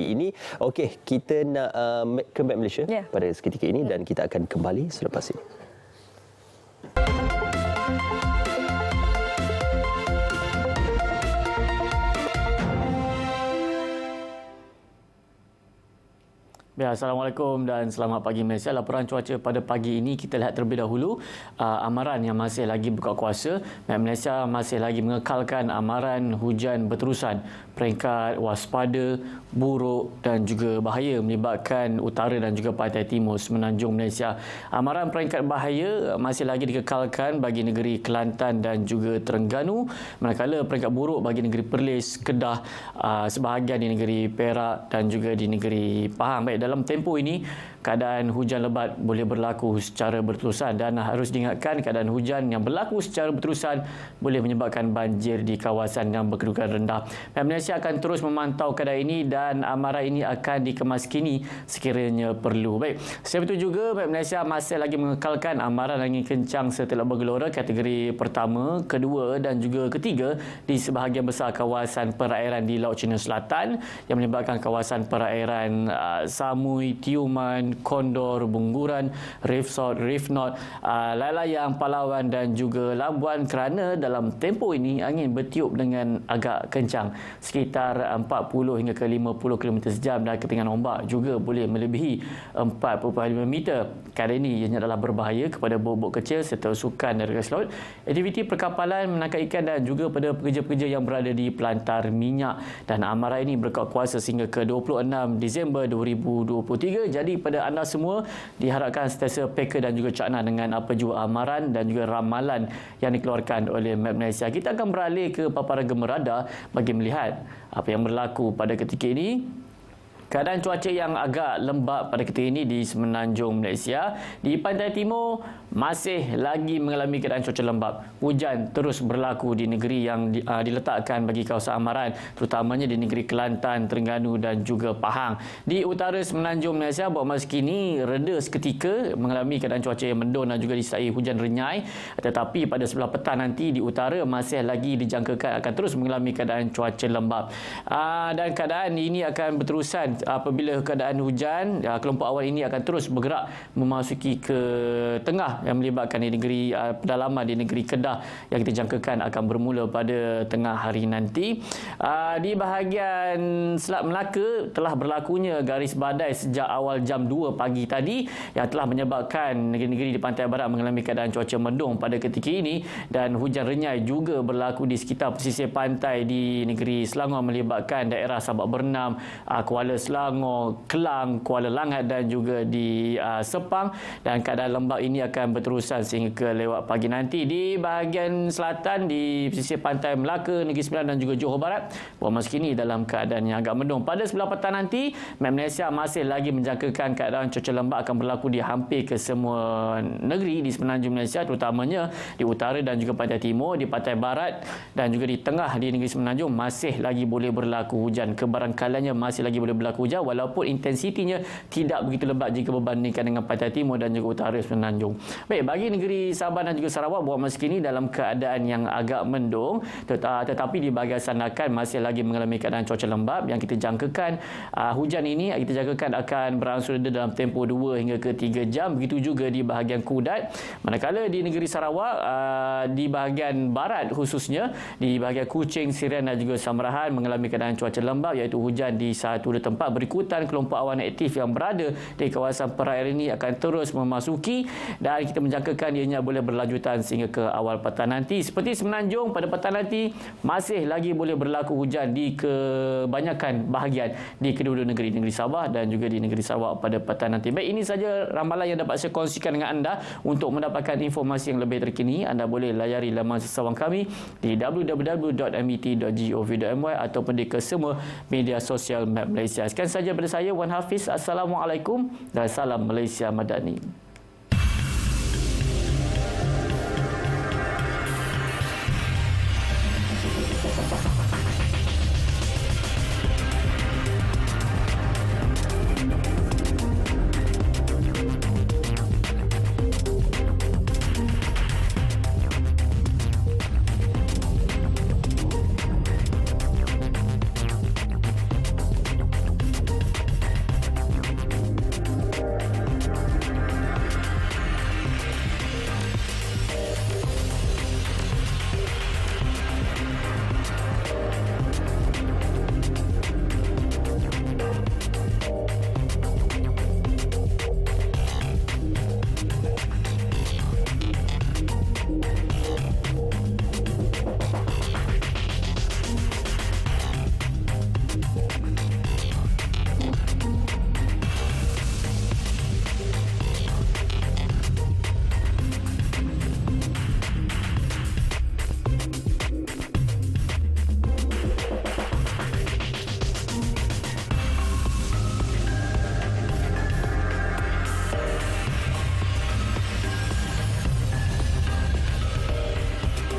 Ini okey, kita nak ke map Malaysia pada seketika ini dan kita akan kembali selepas ini. Ya, Assalamualaikum dan selamat pagi Malaysia. Laporan cuaca pada pagi ini kita lihat terlebih dahulu amaran yang masih lagi buka kuasa. Malaysia masih lagi mengekalkan amaran hujan berterusan. Peringkat waspada, buruk dan juga bahaya melibatkan utara dan juga pantai timur semenanjung Malaysia. Amaran peringkat bahaya masih lagi dikekalkan bagi negeri Kelantan dan juga Terengganu. Manakala peringkat buruk bagi negeri Perlis, Kedah, sebahagian di negeri Perak dan juga di negeri Pahang. Baik, dalam tempoh ini keadaan hujan lebat boleh berlaku secara berterusan dan harus diingatkan keadaan hujan yang berlaku secara berterusan boleh menyebabkan banjir di kawasan yang berkedudukan rendah. Malaysia akan terus memantau keadaan ini dan amaran ini akan dikemaskini sekiranya perlu. Baik, selain itu juga Malaysia masih lagi mengekalkan amaran angin kencang serta bergelora kategori pertama, kedua dan juga ketiga di sebahagian besar kawasan perairan di Laut Cina Selatan yang melibatkan kawasan perairan Samui, Tiuman, Kondor, Bungguran, Reef South, Reef North, Lalayang, Palawan dan juga Labuan kerana dalam tempoh ini angin bertiup dengan agak kencang sekitar 40 hingga ke 50 km sejam dan ketinggian ombak juga boleh melebihi 4.5 meter. Keadaan ini ianya adalah berbahaya kepada bot-bot kecil serta sukan dari garis laut, aktiviti perkapalan, menangkap ikan dan juga pada pekerja-pekerja yang berada di pelantar minyak. Dan amaran ini berkuat kuasa sehingga ke 26 Disember 2023. Jadi pada anda semua diharapkan sentiasa peka dan juga cakna dengan apa jua amaran dan juga ramalan yang dikeluarkan oleh Map Malaysia. Kita akan beralih ke paparan gemar radar bagi melihat apa yang berlaku pada ketika ini. Keadaan cuaca yang agak lembap pada ketika ini di semenanjung Malaysia. Di pantai timur masih lagi mengalami keadaan cuaca lembap. Hujan terus berlaku di negeri yang diletakkan bagi kawasan amaran, terutamanya di negeri Kelantan, Terengganu dan juga Pahang. Di utara semenanjung Malaysia buat masa kini reda seketika mengalami keadaan cuaca yang mendung dan juga disertai hujan renyai. Tetapi pada sebelah petang nanti di utara masih lagi dijangkakan akan terus mengalami keadaan cuaca lembap. Dan keadaan ini akan berterusan apabila keadaan hujan, kelompok awan ini akan terus bergerak memasuki ke tengah yang melibatkan di negeri pedalaman di negeri Kedah yang kita jangkakan akan bermula pada tengah hari nanti. Di bahagian Selat Melaka telah berlakunya garis badai sejak awal jam 2 pagi tadi yang telah menyebabkan negeri-negeri di pantai barat mengalami keadaan cuaca mendung pada ketika ini dan hujan renyai juga berlaku di sekitar pesisir pantai di negeri Selangor melibatkan daerah Sabak Bernam, Kuala Selangor, Kelang, Kuala Langat dan juga di Sepang, dan keadaan lembap ini akan berterusan sehingga ke lewat pagi nanti. Di bahagian selatan di pesisir pantai Melaka, Negeri Sembilan dan juga Johor Barat buat masa kini dalam keadaan yang agak mendung. Pada sebelah petang nanti Map Malaysia masih lagi menjangkakan keadaan cuaca lembap akan berlaku di hampir ke semua negeri di semenanjung Malaysia, terutamanya di utara dan juga pantai timur, di pantai barat dan juga di tengah di negeri semenanjung masih lagi boleh berlaku hujan. Kebarangkaliannya masih lagi boleh berlaku hujan walaupun intensitinya tidak begitu lebat jika berbandingkan dengan pantai timur dan juga utara semenanjung. Baik, bagi negeri Sabah dan juga Sarawak buat masa kini dalam keadaan yang agak mendung, tetapi di bahagian Sandakan masih lagi mengalami keadaan cuaca lembap yang kita jangkakan hujan ini kita jangkakan akan berangsur reda dalam tempoh 2 hingga ke 3 jam. Begitu juga di bahagian Kudat. Manakala di negeri Sarawak di bahagian barat khususnya di bahagian Kuching, Sirian dan juga Samarahan mengalami keadaan cuaca lembap iaitu hujan di satu dua tempat. Berikutan kelompok awan aktif yang berada di kawasan perairan ini akan terus memasuki dan kita menjangkakan ianya boleh berlanjutan sehingga ke awal petang nanti. Seperti semenanjung pada petang nanti masih lagi boleh berlaku hujan di kebanyakan bahagian di kedua-dua negeri, negeri Sabah dan juga di negeri Sarawak pada petang nanti. Baik, ini saja ramalan yang dapat saya kongsikan dengan anda. Untuk mendapatkan informasi yang lebih terkini, anda boleh layari laman sesawang kami di www.met.gov.my ataupun di kesemua media sosial Map Malaysia. Sekian saja daripada saya, Wan Hafiz. Assalamualaikum dan salam Malaysia Madani.